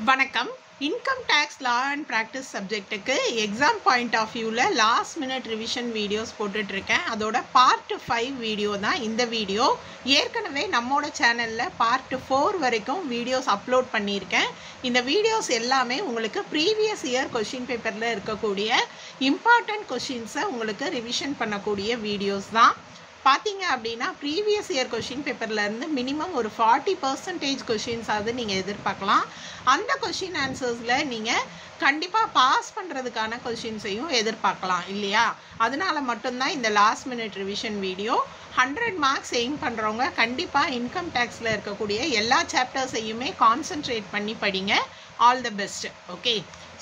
வணக்கம். Income tax law and practice சப்ஜெக்ட்டுக்கு exam point of வியூவில் லாஸ்ட் மினிட் ரிவிஷன் வீடியோஸ் போட்டுட்ருக்கேன். அதோட பார்ட் 5 வீடியோ தான் இந்த வீடியோ. ஏற்கனவே நம்மளோட சேனலில் பார்ட் 4 வரைக்கும் வீடியோஸ் அப்லோட் பண்ணியிருக்கேன். இந்த வீடியோஸ் எல்லாமே உங்களுக்கு ப்ரீவியஸ் இயர் கொஷின் பேப்பரில் இருக்கக்கூடிய இம்பார்ட்டண்ட் கொஷின்ஸை உங்களுக்கு ரிவிஷன் பண்ணக்கூடிய வீடியோஸ் தான். பார்த்தீங்க அப்படின்னா ப்ரீவியஸ் இயர் கொஷின் பேப்பர்லேருந்து மினிமம் ஒரு 40% கொஷின்ஸாவது நீங்கள் எதிர்பார்க்கலாம். அந்த கொஷின் ஆன்சர்ஸில் நீங்கள் கண்டிப்பாக பாஸ் பண்ணுறதுக்கான கொஷின்ஸையும் எதிர்பார்க்கலாம் இல்லையா? அதனால மட்டும்தான் இந்த last minute revision video. 100 marks aim பண்ணுறவங்க கண்டிப்பாக இன்கம் டேக்ஸில் இருக்கக்கூடிய எல்லா சாப்டர்ஸையுமே கான்சென்ட்ரேட் பண்ணி படிங்க. All the best. Okay,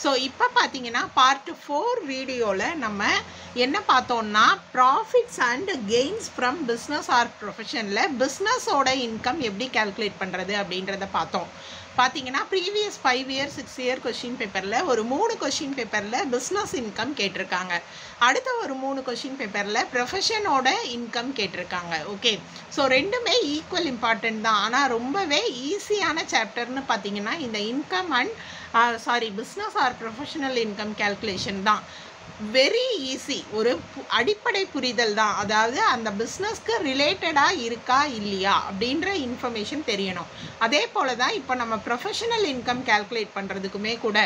so இப்போ பார்த்தீங்கன்னா பார்ட் 4 வீடியோவில் நம்ம என்ன பார்த்தோம்னா profits and gains from business or ப்ரொஃபஷனில் பிஸ்னஸோட இன்கம் எப்படி கால்குலேட் பண்ணுறது அப்படின்றத பார்த்தோம். பார்த்தீங்கன்னா ப்ரீவியஸ் 5 இயர் 6 இயர் கொஷின் பேப்பரில் ஒரு 3 கொஷின் பேப்பரில் பிஸ்னஸ் இன்கம் கேட்டிருக்காங்க. அடுத்த ஒரு 3 கொஷின் பேப்பரில் ப்ரொஃபஷனோட இன்கம் கேட்டிருக்காங்க. ஓகே, ஸோ ரெண்டுமே ஈக்குவல் இம்பார்ட்டன்ட் தான். ஆனால் ரொம்பவே ஈஸியான சாப்டர்னு பார்த்தீங்கன்னா இந்த income and business or professional income calculation தான். வெரி ஈஸி, ஒரு அடிப்படை புரிதல் தான். அதாவது அந்த பிஸ்னஸ்க்கு ரிலேட்டடாக இருக்கா இல்லையா அப்படின்ற இன்ஃபர்மேஷன் தெரியணும். அதே போல் தான் இப்போ நம்ம ப்ரொஃபஷனல் இன்கம் கால்குலேட் பண்ணுறதுக்குமே கூட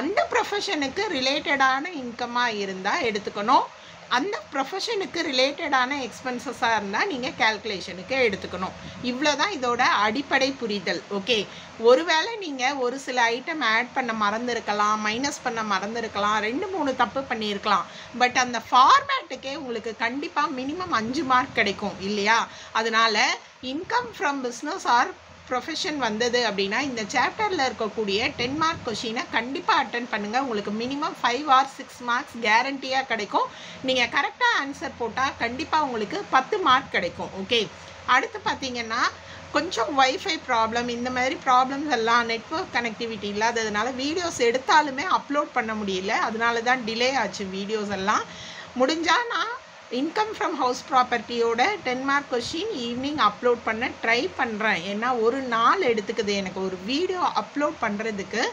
அந்த ப்ரொஃபஷனுக்கு ரிலேட்டடான இன்கமாக இருந்தால் எடுத்துக்கணும். அந்த ப்ரொஃபஷனுக்கு ரிலேட்டடான எக்ஸ்பென்சஸாக இருந்தால் நீங்கள் கால்குலேஷனுக்கு எடுத்துக்கணும். இவ்வளோ தான் இதோட அடிப்படை புரிதல். ஓகே, ஒருவேளை நீங்கள் ஒரு சில ஐட்டம் ஆட் பண்ண மறந்துருக்கலாம், மைனஸ் பண்ண மறந்துருக்கலாம், 2-3 தப்பு பண்ணியிருக்கலாம். பட் அந்த ஃபார்மேட்டுக்கே உங்களுக்கு கண்டிப்பாக மினிமம் 5 மார்க் கிடைக்கும் இல்லையா? அதனால் income from business R profession வந்தது அப்படின்னா இந்த சாப்டரில் இருக்கக்கூடிய 10 மார்க் கொஷினை கண்டிப்பாக அட்டன் பண்ணுங்கள். உங்களுக்கு மினிமம் 5 or 6 மார்க்ஸ் கேரண்டியாக கிடைக்கும். நீங்கள் கரெக்டாக ஆன்சர் போட்டால் கண்டிப்பாக உங்களுக்கு 10 மார்க் கிடைக்கும். ஓகே, அடுத்து பார்த்தீங்கன்னா கொஞ்சம் வைஃபை ப்ராப்ளம், இந்த மாதிரி ப்ராப்ளம்ஸ் எல்லாம் நெட்வொர்க் கனெக்டிவிட்டி இல்லாததுனால வீடியோஸ் எடுத்தாலுமே அப்லோட் பண்ண முடியல. அதனால தான் டிலே ஆச்சு வீடியோஸ் எல்லாம். முடிஞ்சால் நான் இன்கம் ஃப்ரம் ஹவுஸ் ப்ராப்பர்ட்டியோட 10 மார்க் கொஷின் ஈவினிங் அப்லோட் பண்ண ட்ரை பண்ணுறேன். ஏன்னா ஒரு நாள் எடுத்துக்குது எனக்கு ஒரு வீடியோ அப்லோட் பண்ணுறதுக்கு.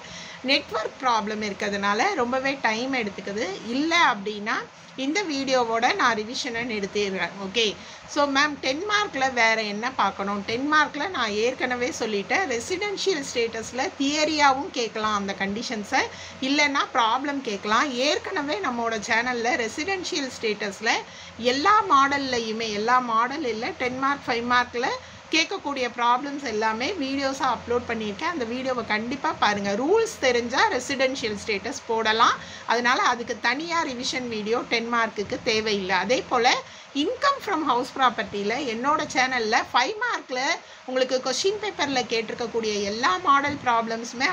நெட்வொர்க் ப்ராப்ளம் இருக்கிறதுனால ரொம்பவே டைம் எடுத்துக்குது. இல்லை அப்படின்னா இந்த வீடியோவோட நான் ரிவிஷனை நிறுத்திடுறேன். ஓகே, ஸோ மேம் 10 மார்க்கில் வேறு என்ன பார்க்கணும்? 10 மார்க்கில் நான் ஏற்கனவே சொல்லிட்டேன், ரெசிடென்ஷியல் ஸ்டேட்டஸில் தியரியாகவும் கேட்கலாம் அந்த கண்டிஷன்ஸை, இல்லைன்னா ப்ராப்ளம் கேட்கலாம். ஏற்கனவே நம்மளோட சேனலில் ரெசிடென்ஷியல் ஸ்டேட்டஸில் எல்லா மாடல்லையுமே, எல்லா மாடல் இல்லை 10 மார்க் 5 மார்க்கில் கேட்கக்கூடிய ப்ராப்ளம்ஸ் எல்லாமே வீடியோஸாக அப்லோட் பண்ணியிருக்கேன். அந்த வீடியோவை கண்டிப்பாக பாருங்கள். ரூல்ஸ் தெரிஞ்சால் ரெசிடென்ஷியல் ஸ்டேட்டஸ் போடலாம். அதனால் அதுக்கு தனியாக ரிவிஷன் வீடியோ 10 மார்க்குக்கு தேவையில்லை. அதே போல் இன்கம் ஃப்ரம் ஹவுஸ் ப்ராப்பர்ட்டியில் என்னோட சேனலில் 5 மார்க்கில் உங்களுக்கு கொஷின் பேப்பரில் கேட்டிருக்கக்கூடிய எல்லா மாடல் ப்ராப்ளம்ஸுமே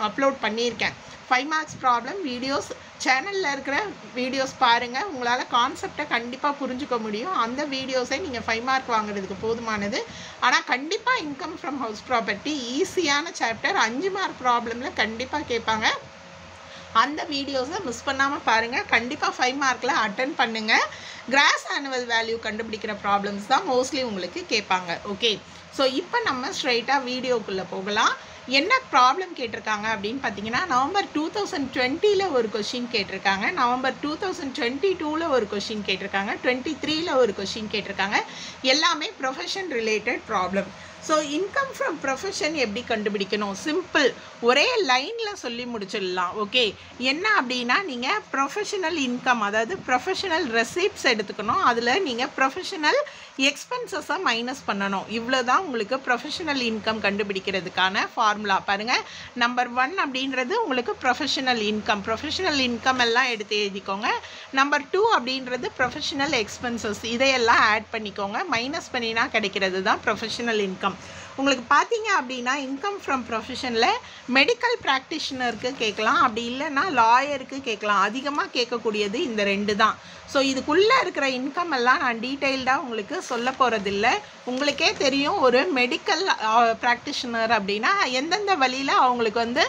அப்லோட் பண்ணியிருக்கேன். 5 மார்க்ஸ் ப்ராப்ளம் வீடியோஸ் சேனலில் இருக்கிற வீடியோஸ் பாருங்கள். உங்களால் கான்செப்டை கண்டிப்பாக புரிஞ்சுக்க முடியும். அந்த வீடியோஸை நீங்கள் 5 மார்க் வாங்குறதுக்கு போதுமானது. ஆனால் கண்டிப்பாக இன்கம் ஃப்ரம் ஹவுஸ் ப்ராப்பர்ட்டி ஈஸியான சாப்டர். 5 மார்க் ப்ராப்ளமில் கண்டிப்பாக கேட்பாங்க. அந்த வீடியோஸை மிஸ் பண்ணாமல் பாருங்கள். கண்டிப்பாக 5 மார்க்கில் அட்டன் பண்ணுங்கள். கிராஸ் ஆனுவல் வேல்யூ கண்டுபிடிக்கிற ப்ராப்ளம்ஸ் தான் மோஸ்ட்லி உங்களுக்கு கேட்பாங்க. ஓகே, ஸோ இப்போ நம்ம ஸ்ட்ரைட்டாக வீடியோக்குள்ளே போகலாம். என்ன ப்ராப்ளம் கேட்டிருக்காங்க அப்படின்னு பார்த்தீங்கன்னா நவம்பர் 2020 ஒரு கொஷின் கேட்டிருக்காங்க, நவம்பர் 2022 ஒரு கொஷின் கேட்டிருக்காங்க, 23 ஒரு கொஷின் கேட்டிருக்காங்க. எல்லாமே profession related problem. So income from profession எப்படி கண்டுபிடிக்கணும்? சிம்பிள், ஒரே லைனில் சொல்லி முடிச்சிடலாம். ஓகே, என்ன அப்படின்னா நீங்கள் ப்ரொஃபஷனல் இன்கம், அதாவது ப்ரொஃபஷனல் ரெசிப்ட்ஸ் எடுத்துக்கணும். அதில் நீங்கள் ப்ரொஃபஷனல் எக்ஸ்பென்சஸை மைனஸ் பண்ணணும். இவ்வளோ தான் உங்களுக்கு ப்ரொஃபஷனல் இன்கம் கண்டுபிடிக்கிறதுக்கான ஃபார்முலா. பாருங்கள், நம்பர் 1 அப்படின்றது உங்களுக்கு ப்ரொஃபஷனல் இன்கம். ப்ரொஃபஷனல் இன்கம் எல்லாம் எடுத்து எழுதிக்கோங்க. நம்பர் 2 அப்படின்றது ப்ரொஃபஷனல் எக்ஸ்பென்சஸ். இதையெல்லாம் ஆட் பண்ணிக்கோங்க. மைனஸ் பண்ணினா கிடைக்கிறது தான் ப்ரொஃபஷனல் இன்கம். உங்களுக்கு பார்த்தீங்க அப்படின்னா இன்கம் ஃப்ரம் ப்ரொஃபஷனில் மெடிக்கல் ப்ராக்டிஷனருக்கு கேட்கலாம், அப்படி இல்லைன்னா லாயருக்கு கேட்கலாம். அதிகமாக கேட்கக்கூடியது இந்த 2 தான். ஸோ இதுக்குள்ளே இருக்கிற இன்கம் எல்லாம் நான் டீட்டெயில்டாக உங்களுக்கு சொல்ல போகிறதில்ல. உங்களுக்கே தெரியும் ஒரு மெடிக்கல் ப்ராக்டிஷனர் அப்படின்னா எந்தெந்த வழியில் அவங்களுக்கு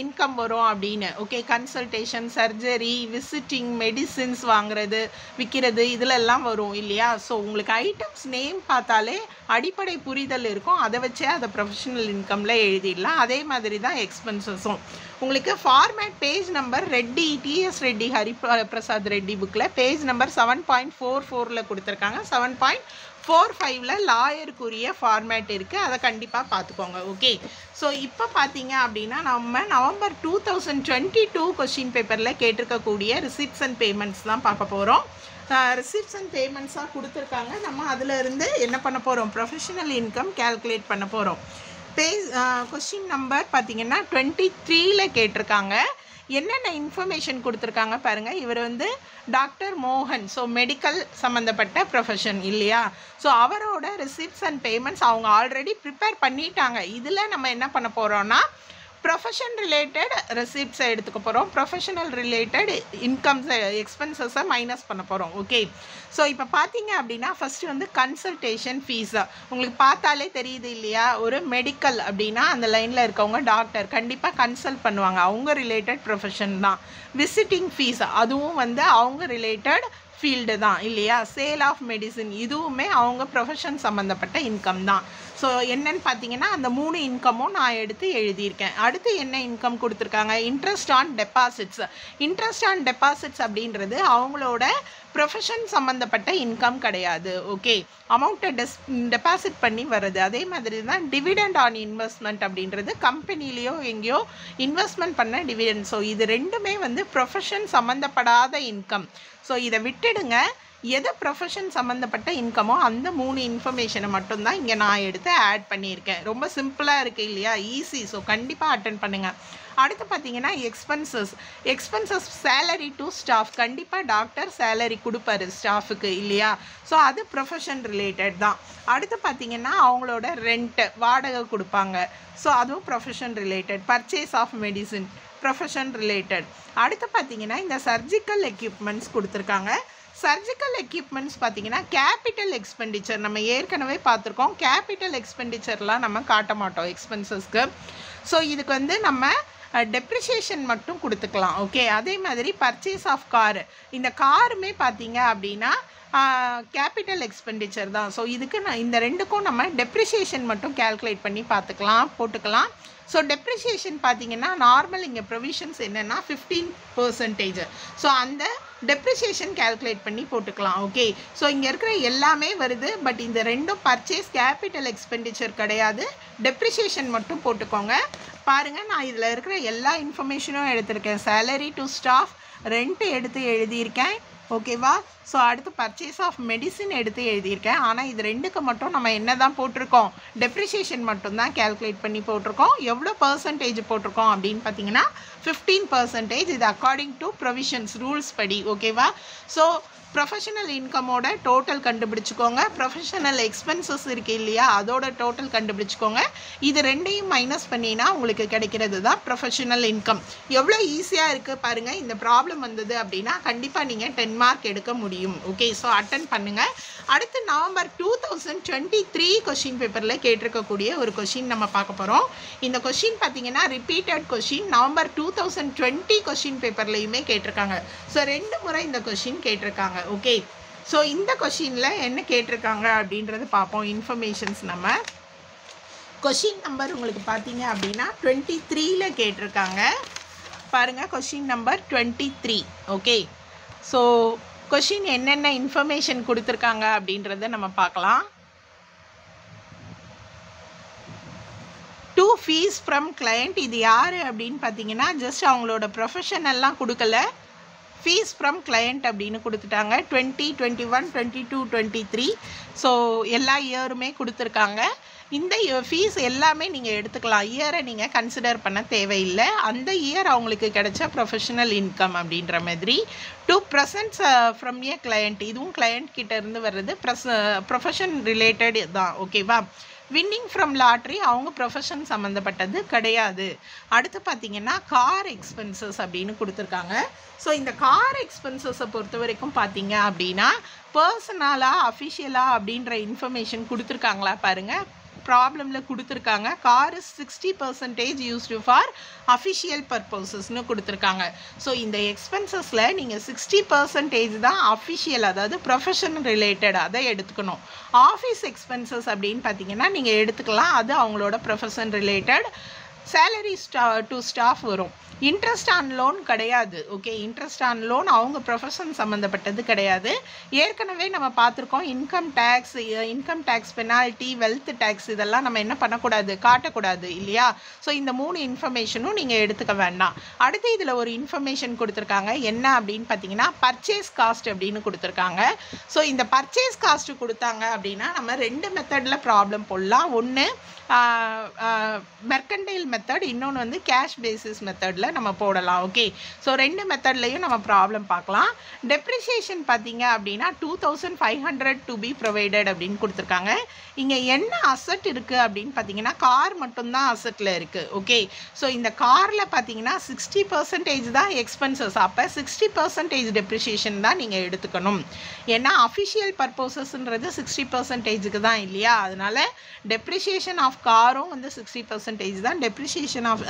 இன்கம் வரும் அப்படின்னு. Okay, consultation, surgery, visiting, medicines வாங்குறது, விற்கிறது, இதிலெல்லாம் வரும் இல்லையா? ஸோ உங்களுக்கு ஐட்டம்ஸ் நேம் பார்த்தாலே அடிப்படை புரிதல் இருக்கும். அதை வச்சே அதை ப்ரொஃபஷனல் இன்கமில் எழுதிடலாம். அதே மாதிரி தான் எக்ஸ்பென்சஸும். உங்களுக்கு format page number Reddy TS Reddy Hariprasad Reddy புக்கில் பேஜ் நம்பர் 7.44 கொடுத்துருக்காங்க. 7.45 லாயருக்குரிய ஃபார்மேட் இருக்குது. அதை கண்டிப்பாக பார்த்துக்கோங்க. ஓகே, ஸோ இப்போ பார்த்தீங்க அப்படின்னா நம்ம நவம்பர் 2022 கொஸ்டின் பேப்பரில் கேட்டிருக்கக்கூடிய ரிசிப்ட்ஸ் அண்ட் பேமெண்ட்ஸ் தான் பார்க்க போகிறோம். ரிசிப்ட்ஸ் அண்ட் பேமெண்ட்ஸாக கொடுத்துருக்காங்க. நம்ம அதில் இருந்து என்ன பண்ண போகிறோம், ப்ரொஃபஷனல் இன்கம் கேல்குலேட் பண்ண போகிறோம். கொஸ்டின் நம்பர் பார்த்தீங்கன்னா 23 கேட்டிருக்காங்க. என்னென்ன இன்ஃபர்மேஷன் கொடுத்துருக்காங்க பாருங்கள். இவர் வந்து டாக்டர் மோகன், ஸோ மெடிக்கல் சம்மந்தப்பட்ட ப்ரொஃபஷன் இல்லையா. ஸோ அவரோட ரிசிப்ட்ஸ் அண்ட் பேமெண்ட்ஸ் அவங்க ஆல்ரெடி ப்ரிப்பேர் பண்ணிட்டாங்க. இதில் நம்ம என்ன பண்ண போகிறோன்னா ப்ரொஃபஷன் ரிலேட்டட் ரெசிப்ட்ஸை எடுத்துக்க போகிறோம். ப்ரொஃபஷனல் ரிலேட்டட் இன்கம்ஸை எக்ஸ்பென்சஸை மைனஸ் பண்ண போகிறோம். ஓகே, ஸோ இப்போ பார்த்தீங்க அப்படின்னா ஃபஸ்ட்டு வந்து கன்சல்டேஷன் ஃபீஸை உங்களுக்கு பார்த்தாலே தெரியுது இல்லையா. ஒரு மெடிக்கல் அப்படின்னா அந்த லைனில் இருக்கவங்க டாக்டர் கண்டிப்பாக கன்சல்ட் பண்ணுவாங்க, அவங்க ரிலேட்டட் ப்ரொஃபஷன் தான். விசிட்டிங் ஃபீஸ் அதுவும் வந்து அவங்க ரிலேட்டட் ஃபீல்டு தான் இல்லையா. சேல் ஆஃப் மெடிசின் இதுவுமே அவங்க ப்ரொஃபஷன் சம்மந்தப்பட்ட இன்கம் தான். ஸோ என்னன்னு பார்த்தீங்கன்னா அந்த 3 இன்கமும் நான் எடுத்து எழுதியிருக்கேன். அடுத்து என்ன இன்கம் கொடுத்துருக்காங்க, interest on deposits. Interest on deposits அப்படின்றது அவங்களோட ப்ரொஃபஷன் சம்மந்தப்பட்ட இன்கம் கிடையாது. ஓகே, அமௌண்ட்டை டெபாசிட் பண்ணி வருது. அதே மாதிரி தான் டிவிடெண்ட் ஆன் இன்வெஸ்ட்மெண்ட் அப்படின்றது கம்பெனிலேயோ எங்கேயோ இன்வெஸ்ட்மெண்ட் பண்ண டிவிடெண்ட். ஸோ இது ரெண்டுமே வந்து ப்ரொஃபஷன் சம்மந்தப்படாத இன்கம். ஸோ இதை விட்டுடுங்க. எது ப்ரொஃபஷன் சம்மந்தப்பட்ட இன்கமோ அந்த 3 இன்ஃபர்மேஷனை மட்டும்தான் இங்கே நான் எடுத்து ஆட் பண்ணியிருக்கேன். ரொம்ப சிம்பிளாக இருக்குது இல்லையா, ஈஸி. ஸோ கண்டிப்பாக அட்டன் பண்ணுங்கள். அடுத்து பார்த்தீங்கன்னா எக்ஸ்பென்சஸ் சேலரி டு ஸ்டாஃப். கண்டிப்பாக டாக்டர் சேலரி கொடுப்பாரு ஸ்டாஃபுக்கு இல்லையா. ஸோ அது ப்ரொஃபஷன் ரிலேட்டட் தான். அடுத்து பார்த்தீங்கன்னா அவங்களோட ரெண்ட்டு வாடகை கொடுப்பாங்க. ஸோ அதுவும் profession related. Purchase of medicine profession related. அடுத்து பார்த்தீங்கன்னா இந்த சர்ஜிக்கல் எக்யூப்மெண்ட்ஸ் கொடுத்துருக்காங்க. சர்ஜிக்கல் எக்யூப்மெண்ட்ஸ் பார்த்தீங்கன்னா கேபிட்டல் எக்ஸ்பெண்டிச்சர் நம்ம ஏற்கனவே பார்த்துருக்கோம். கேபிட்டல் எக்ஸ்பெண்டிச்சர்லாம் நம்ம காட்ட மாட்டோம் எக்ஸ்பென்சஸ்க்கு. ஸோ இதுக்கு வந்து நம்ம டெப்ரிசியேஷன் மட்டும் கொடுத்துக்கலாம். ஓகே, அதே மாதிரி பர்ச்சேஸ் ஆஃப் காரு, இந்த காருமே பார்த்தீங்க அப்படின்னா கேபிட்டல் எக்ஸ்பெண்டிச்சர் தான். ஸோ இதுக்கு இந்த ரெண்டுக்கும் நம்ம டெப்ரிசியேஷன் மட்டும் கேல்குலேட் பண்ணி போட்டுக்கலாம். ஸோ டெப்ரிசியேஷன் பார்த்தீங்கன்னா நார்மல் இங்கே ப்ரொவிஷன்ஸ் என்னென்னா 15%. ஸோ அந்த டெப்ரிசியேஷன் கேல்குலேட் பண்ணி போட்டுக்கலாம். ஓகே, ஸோ இங்கே இருக்கிற எல்லாமே வருது. பட் இந்த ரெண்டும் பர்ச்சேஸ் கேபிட்டல் எக்ஸ்பெண்டிச்சர் கிடையாது. டெப்ரிசியேஷன் மட்டும் போட்டுக்கோங்க. பாருங்கள், நான் இதில் இருக்கிற எல்லா இன்ஃபர்மேஷனும் எடுத்திருக்கேன். சேலரி டு ஸ்டாஃப், ரெண்ட் எடுத்து எழுதியிருக்கேன். ஓகேவா. ஸோ அடுத்து பர்ச்சேஸ் ஆஃப் மெடிசின் எடுத்து எழுதியிருக்கேன். ஆனால் இது ரெண்டுக்கு மட்டும் நம்ம என்ன தான் போட்டிருக்கோம், டெப்ரிசியேஷன் மட்டும்தான் கேல்குலேட் பண்ணி போட்டிருக்கோம். எவ்வளோ பர்சன்டேஜ் போட்டிருக்கோம் அப்படின்னு பார்த்தீங்கன்னா 15%. இது அக்கார்டிங் டு ப்ரொவிஷன்ஸ் ரூல்ஸ் படி. ஓகேவா. ஸோ ப்ரொஃபஷனல் இன்கமோட டோட்டல் கண்டுபிடிச்சிக்கோங்க. ப்ரொஃபஷனல் எக்ஸ்பென்சஸ் இருக்குது இல்லையா, அதோட டோட்டல் கண்டுபிடிச்சிக்கோங்க. இது ரெண்டையும் மைனஸ் பண்ணினா உங்களுக்கு கிடைக்கிறது தான் ப்ரொஃபஷனல் இன்கம். எவ்வளோ ஈஸியாக இருக்குது பாருங்கள். இந்த ப்ராப்ளம் வந்தது அப்படின்னா கண்டிப்பாக நீங்கள் 10 மார்க் எடுக்க முடியும். ஓகே, ஸோ அட்டன் பண்ணுங்கள். அடுத்து நவம்பர் 2023 கொஷின் பேப்பரில் கேட்டிருக்கக்கூடிய ஒரு கொஷின் நம்ம பார்க்க போகிறோம். இந்த கொஷின் பார்த்தீங்கன்னா ரிப்பீட்டட் கொஷின். நவம்பர் 2020 கொஷின் பேப்பர்லையுமே கேட்டிருக்காங்க. ஸோ 2 முறை இந்த கொஷின் கேட்டிருக்காங்க. ஓகே, ஸோ இந்த கொஷினில் என்ன கேட்டிருக்காங்க அப்படின்றது பார்ப்போம். இன்ஃபர்மேஷன்ஸ் நம்ம கொஷின் நம்பர் உங்களுக்கு பார்த்தீங்க அப்படின்னா 23 கேட்டிருக்காங்க. பாருங்கள், question number 23. Okay, so question என்னென்ன இன்ஃபர்மேஷன் கொடுத்துருக்காங்க அப்படின்றத நம்ம பார்க்கலாம். டு ஃபீஸ் ஃப்ரம் கிளையண்ட், இது யார் அப்படின்னு பார்த்தீங்கன்னா ஜஸ்ட் அவங்களோட ப்ரொஃபஷன் எல்லாம் கொடுக்கல, ஃபீஸ் ஃப்ரம் கிளையண்ட் அப்படின்னு கொடுத்துட்டாங்க. 2021, 22, 23. ஸோ எல்லா இயருமே கொடுத்துருக்காங்க. இந்த ஃபீஸ் எல்லாமே நீங்கள் எடுத்துக்கலாம். இயரை நீங்கள் கன்சிடர் பண்ண தேவையில்லை. அந்த இயர் அவங்களுக்கு கிடைச்ச ப்ரொஃபஷனல் இன்கம் அப்படின்ற மாதிரி. To presents from A client, இதுவும் கிளையண்ட் கிட்ட இருந்து வர்றது ப்ரொஃபஷன் ரிலேட்டட் தான். ஓகேவா. வின்னிங் ஃப்ரம் லாட்ரி அவங்க ப்ரொஃபஷன் சம்மந்தப்பட்டது கிடையாது. அடுத்து பார்த்தீங்கன்னா கார் எக்ஸ்பென்சஸ் அப்படின்னு கொடுத்துருக்காங்க. ஸோ இந்த கார் எக்ஸ்பென்சஸை பொறுத்த வரைக்கும் பார்த்தீங்க அப்படின்னா பர்சனலாக அஃபிஷியலாக அப்படின்ற இன்ஃபர்மேஷன் கொடுத்துருக்காங்களா பாருங்கள். ப்ராப்ளமில் கொடுத்துருக்காங்க car is 60% used for official பர்பஸஸ்னு கொடுத்துருக்காங்க. ஸோ இந்த எக்ஸ்பென்சஸில் நீங்கள் 60% தான் அஃபிஷியல், அதாவது ப்ரொஃபஷன் ரிலேட்டட், அதை எடுத்துக்கணும். ஆஃபீஸ் எக்ஸ்பென்சஸ் அப்படின்னு பார்த்தீங்கன்னா நீங்கள் எடுத்துக்கலாம், அது அவங்களோட profession related. Salary to staff வரும். இன்ட்ரெஸ்ட் ஆன் லோன் கிடையாது. ஓகே, இன்ட்ரெஸ்ட் ஆன் லோன் அவங்க ப்ரொஃபஷன் சம்மந்தப்பட்டது கிடையாது. ஏற்கனவே நம்ம பார்த்துருக்கோம் income tax penalty, wealth tax இதெல்லாம் நம்ம என்ன பண்ணக்கூடாது, காட்டக்கூடாது இல்லையா? ஸோ இந்த 3 இன்ஃபர்மேஷனும் நீங்கள் எடுத்துக்க வேண்டாம். அடுத்து இதில் ஒரு இன்ஃபர்மேஷன் கொடுத்துருக்காங்க, என்ன அப்படின்னு பார்த்தீங்கன்னா பர்ச்சேஸ் காஸ்ட் அப்படின்னு கொடுத்துருக்காங்க. ஸோ இந்த பர்ச்சேஸ் காஸ்ட்டு கொடுத்தாங்க அப்படின்னா நம்ம 2 மெத்தடில் ப்ராப்ளம் போடலாம். ஒன்று மெர்கன்டைல் மெத்தட், இன்னொன்று வந்து கேஷ் பேசிஸ் மெத்தடில் நம்ம போடலாம். ஓகே, ஸோ 2 மெத்தட்லையும் நம்ம ப்ராப்ளம் பார்க்கலாம். டெப்ரிசியேஷன் பார்த்தீங்க அப்படின்னா 2500 டு பி ப்ரொவைடட் அப்படின்னு கொடுத்துருக்காங்க. இங்கே என்ன அசட் இருக்குது அப்படின்னு பார்த்தீங்கன்னா கார் மட்டும்தான் அசட்டில் இருக்குது. ஓகே, ஸோ இந்த காரில் பார்த்தீங்கன்னா 60% தான் எக்ஸ்பென்சஸ். அப்போ 60% டெப்ரிசியேஷன் தான் நீங்கள் எடுத்துக்கணும். ஏன்னா அஃபிஷியல் பர்பஸஸ்ன்றது 60%க்கு தான் இல்லையா? அதனால டெப்ரிசியேஷன் ஆஃப் காரும் வந்து 60% தான், டெப்ரிசியேஷன் ஆஃப்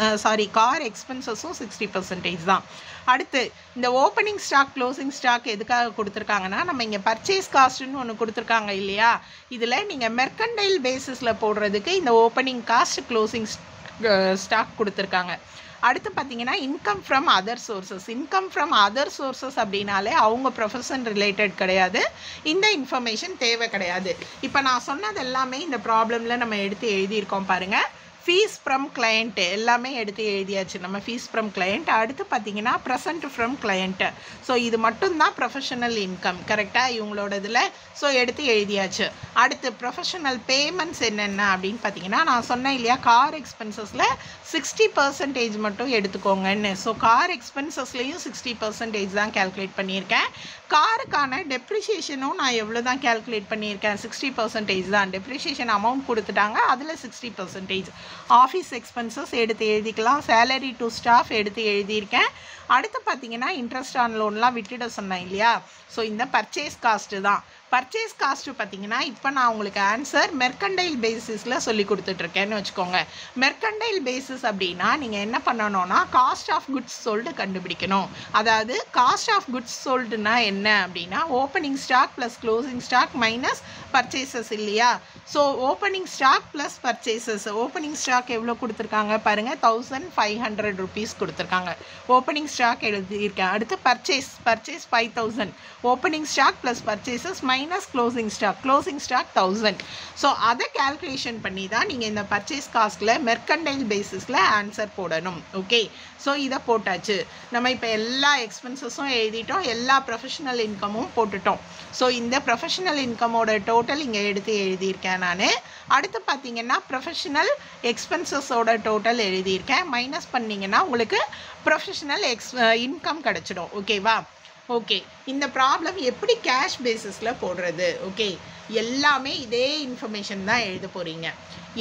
கார் எக்ஸ்பென்சஸும் 60% தான். அடுத்து இந்த ஓப்பனிங் ஸ்டாக் க்ளோசிங் ஸ்டாக் எதுக்காக கொடுத்துருக்காங்கன்னா நம்ம இங்கே பர்ச்சேஸ் காஸ்ட்னு ஒன்று கொடுத்துருக்காங்க இல்லையா? இதில் நீங்கள் மெர்கன்டைல் பேசிஸில் போடுறதுக்கு இந்த ஓப்பனிங் காஸ்ட் க்ளோசிங் ஸ்டாக் கொடுத்துருக்காங்க. அடுத்து பார்த்தீங்கன்னா இன்கம் ஃப்ரம் அதர் சோர்சஸ் அப்படின்னாலே அவங்க ப்ரொஃபஷன் ரிலேட்டட் கிடையாது, இந்த இன்ஃபர்மேஷன் தேவை கிடையாது. இப்போ நான் சொன்னது எல்லாமே இந்த ப்ராப்ளமில் நம்ம எடுத்து எழுதியிருக்கோம் பாருங்கள். ஃபீஸ் ஃப்ரம் கிளையண்ட் எல்லாமே எடுத்து எழுதியாச்சு நம்ம, ஃபீஸ் ஃப்ரம் கிளையண்ட். அடுத்து பார்த்தீங்கன்னா ப்ரெசன்ட் ஃப்ரம் கிளையண்ட். ஸோ இது மட்டும்தான் ப்ரொஃபஷனல் இன்கம், கரெக்டாக இவங்களோட இதில். ஸோ எடுத்து எழுதியாச்சு. அடுத்து ப்ரொஃபஷனல் பேமெண்ட்ஸ் என்னென்ன அப்படின்னு பார்த்தீங்கன்னா நான் சொன்னேன் இல்லையா, கார் எக்ஸ்பென்சஸில் 60% மட்டும் எடுத்துக்கோங்கன்னு. ஸோ கார் எக்ஸ்பென்சஸ்லேயும் 60% தான் கேல்குலேட் பண்ணியிருக்கேன். காருக்கான டெப்ரிசியேஷனும் நான் எவ்வளோ தான் கேல்குலேட் பண்ணியிருக்கேன், 60% தான். டெப்ரிசியேஷன் அமௌண்ட் கொடுத்துட்டாங்க, அதில் 60%. ஆஃபீஸ் எக்ஸ்பென்சஸ் எடுத்து எழுதிக்கலாம், சேலரி டு ஸ்டாஃப் எடுத்து எழுதியிருக்கேன். அடுத்து பார்த்தீங்கன்னா இன்ட்ரெஸ்ட் ஆன் லோன்லாம் விட்டுட சொன்னேன் இல்லையா? ஸோ இந்த பர்ச்சேஸ் காஸ்ட்டு தான். பர்ச்சேஸ் காஸ்ட்டு பார்த்தீங்கன்னா இப்போ நான் உங்களுக்கு ஆன்சர் மெர்கன்டைல் பேசிஸில் சொல்லி கொடுத்துட்ருக்கேன்னு வச்சுக்கோங்க. மெர்கன்டைல் பேசிஸ் அப்படின்னா நீங்கள் என்ன பண்ணணும்னா காஸ்ட் ஆஃப் குட்ஸ் சோல்டு கண்டுபிடிக்கணும். அதாவது காஸ்ட் ஆஃப் குட்ஸ் சோல்டுனா என்ன அப்படின்னா opening stock plus closing stock minus purchases இல்லையா? So opening stock plus purchases. Opening stock எவ்வளோ கொடுத்துருக்காங்க பாருங்கள், 1500 rupees கொடுத்துருக்காங்க. ஓப்பனிங் ஸ்டாக் எழுதியிருக்கேன். அடுத்து purchase 5000. Opening stock plus purchases minus closing stock 1000. So அதை கேல்குலேஷன் பண்ணி தான் நீங்கள் இந்த பர்ச்சேஸ் காஸ்ட்டில் மெர்கன்டைல் பேசிஸில் ஆன்சர் போடணும். ஓகே, ஸோ இதை போட்டாச்சு. நம்ம இப்போ எல்லா எக்ஸ்பென்சஸும் எழுதிட்டோம், எல்லா ப்ரொஃபஷனல் இன்கமும் போட்டுட்டோம். ஸோ இந்த ப்ரொஃபஷனல் இன்கமோட டோட்டல் இங்கே எடுத்து எழுதியிருக்கேன் நான். அடுத்து பார்த்தீங்கன்னா ப்ரொஃபஷனல் எக்ஸ்பென்சஸோட டோட்டல் எழுதியிருக்கேன். மைனஸ் பண்ணிங்கன்னா உங்களுக்கு ப்ரொஃபஷனல் இன்கம் கிடச்சிடும். ஓகேவா? ஓகே, இந்த ப்ராப்ளம் எப்படி கேஷ் பேசிஸில் போடுறது? ஓகே, எல்லாமே இதே இன்ஃபர்மேஷன் தான் எழுத போகிறீங்க.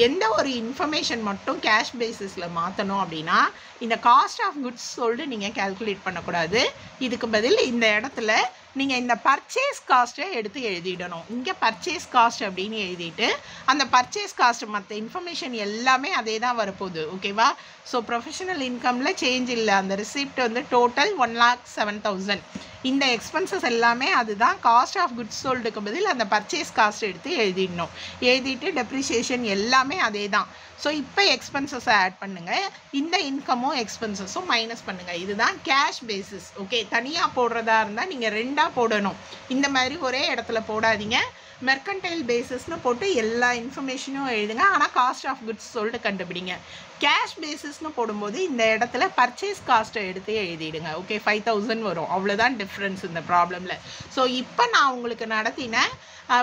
எந்த ஒரு இன்ஃபர்மேஷன் மட்டும் கேஷ் பேசிஸில் மாற்றணும் அப்படின்னா இந்த காஸ்ட் ஆஃப் குட்ஸ் சோல்டு நீங்கள் கேல்குலேட் பண்ணக்கூடாது. இதுக்கு பதில் இந்த இடத்துல நீங்கள் இந்த பர்ச்சேஸ் காஸ்ட்டை எடுத்து எழுதிடணும். இங்கே பர்ச்சேஸ் காஸ்ட் அப்படின்னு எழுதிட்டு அந்த பர்ச்சேஸ் காஸ்ட் மற்ற இன்ஃபர்மேஷன் எல்லாமே அதே தான் வரப்போகுது. ஓகேவா? ஸோ ப்ரொஃபஷனல் இன்கமில் சேஞ்ச் இல்லை. அந்த ரிசிப்ட் வந்து டோட்டல் 1,07,000. இந்த எக்ஸ்பென்சஸ் எல்லாமே அதுதான். காஸ்ட் ஆஃப் குட்ஸ் சோல்டுக்கு பதில் அந்த பர்ச்சேஸ் காஸ்ட் எடுத்து எழுதிடணும். எழுதிட்டு டெப்ரிசியேஷன் எல்லாமே அதே தான். ஸோ இப்போ எக்ஸ்பென்சஸை ஆட் பண்ணுங்கள், இந்த இன்கமும் எக்ஸ்பென்சஸும் மைனஸ் பண்ணுங்கள். இதுதான் கேஷ் பேசிஸ். ஓகே, தனியாக போடுறதா இருந்தால் நீங்கள் 2ஆக போடணும். இந்த மாதிரி ஒரே இடத்துல போடாதீங்க. மெர்கன்டைல் பேசிஸ்னு போட்டு எல்லா இன்ஃபர்மேஷனும் எழுதுங்க, ஆனால் காஸ்ட் ஆஃப் குட்ஸ் சோல்டு கண்டுபிடிங்க. கேஷ் பேசிஸ்னு போடும்போது இந்த இடத்துல பர்ச்சேஸ் காஸ்ட்டை எடுத்து எழுதிடுங்க. ஓகே, 5000 வரும். அவ்வளோதான் டிஃப்ரென்ஸ் இந்த ப்ராப்ளமில். ஸோ இப்போ நான் உங்களுக்கு நடத்தின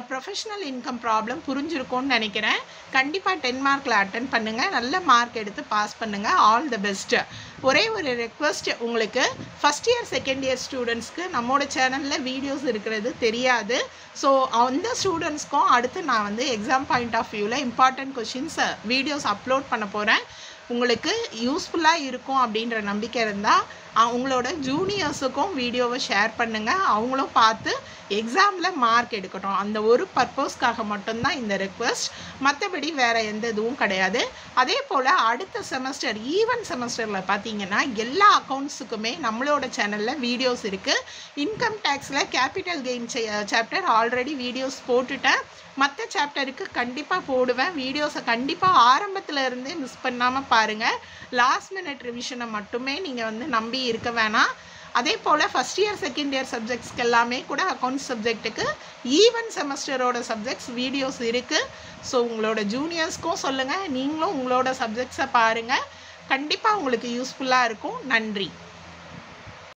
ப்ரொஃபஷனல் இன்கம் ப்ராப்ளம் புரிஞ்சிருக்கும்னு நினைக்கிறேன். கண்டிப்பாக 10 மார்க்கில் அட்டன் பண்ணுங்கள், நல்ல மார்க் எடுத்து பாஸ் பண்ணுங்கள். All the best. ஒரே ஒரு ரெக்வஸ்ட், உங்களுக்கு ஃபஸ்ட் இயர் செகண்ட் இயர் ஸ்டூடெண்ட்ஸ்க்கு நம்மளோட சேனலில் வீடியோஸ் இருக்கிறது தெரியாது. ஸோ அந்த ஸ்டூடெண்ட்ஸ்க்கும் அடுத்து நான் வந்து எக்ஸாம் பாயிண்ட் ஆஃப் வியூவில் இம்பார்ட்டன்ட் கொஷின்ஸ் வீடியோஸ் அப்லோட் பண்ண போகிறேன். உங்களுக்கு யூஸ்ஃபுல்லாக இருக்கும் அப்படின்ற நம்பிக்கை இருந்தால் உங்களோட ஜூனியர்ஸுக்கும் வீடியோவை ஷேர் பண்ணுங்கள். அவங்களும் பார்த்து எக்ஸாமில் மார்க் எடுக்கட்டும். அந்த ஒரு பர்பஸ்க்காக மட்டும்தான் இந்த ரெக்வெஸ்ட். மற்றபடி வேறு எந்த இதுவும் கிடையாது. அதே போல் அடுத்த செமஸ்டர் ஈவென்ட் செமஸ்டரில் பார்த்தீங்கன்னா எல்லா அக்கௌண்ட்ஸுக்குமே நம்மளோட சேனலில் வீடியோஸ் இருக்குது. இன்கம் டேக்ஸில் capital gain chapter already videos போட்டுட்டேன். மற்ற சாப்டருக்கு கண்டிப்பாக போடுவேன். வீடியோஸை கண்டிப்பாக ஆரம்பத்தில் இருந்தே மிஸ் பண்ணாமல் பாருங்கள். லாஸ்ட் மினிட் ரிவிஷனை மட்டுமே நீங்கள் நம்பி இருக்க வேணாம். அதே போல் ஃபஸ்ட் இயர் செகண்ட் இயர் சப்ஜெக்ட்ஸ்க்கு எல்லாமே கூட அக்கௌண்ட்ஸ் சப்ஜெக்ட்டுக்கு ஈவென்ட் செமஸ்டரோட சப்ஜெக்ட்ஸ் வீடியோஸ் இருக்குது. ஸோ உங்களோட ஜூனியர்ஸ்க்கும் சொல்லுங்கள், நீங்களும் உங்களோட சப்ஜெக்ட்ஸை பாருங்கள். கண்டிப்பாக உங்களுக்கு யூஸ்ஃபுல்லாக இருக்கும். நன்றி.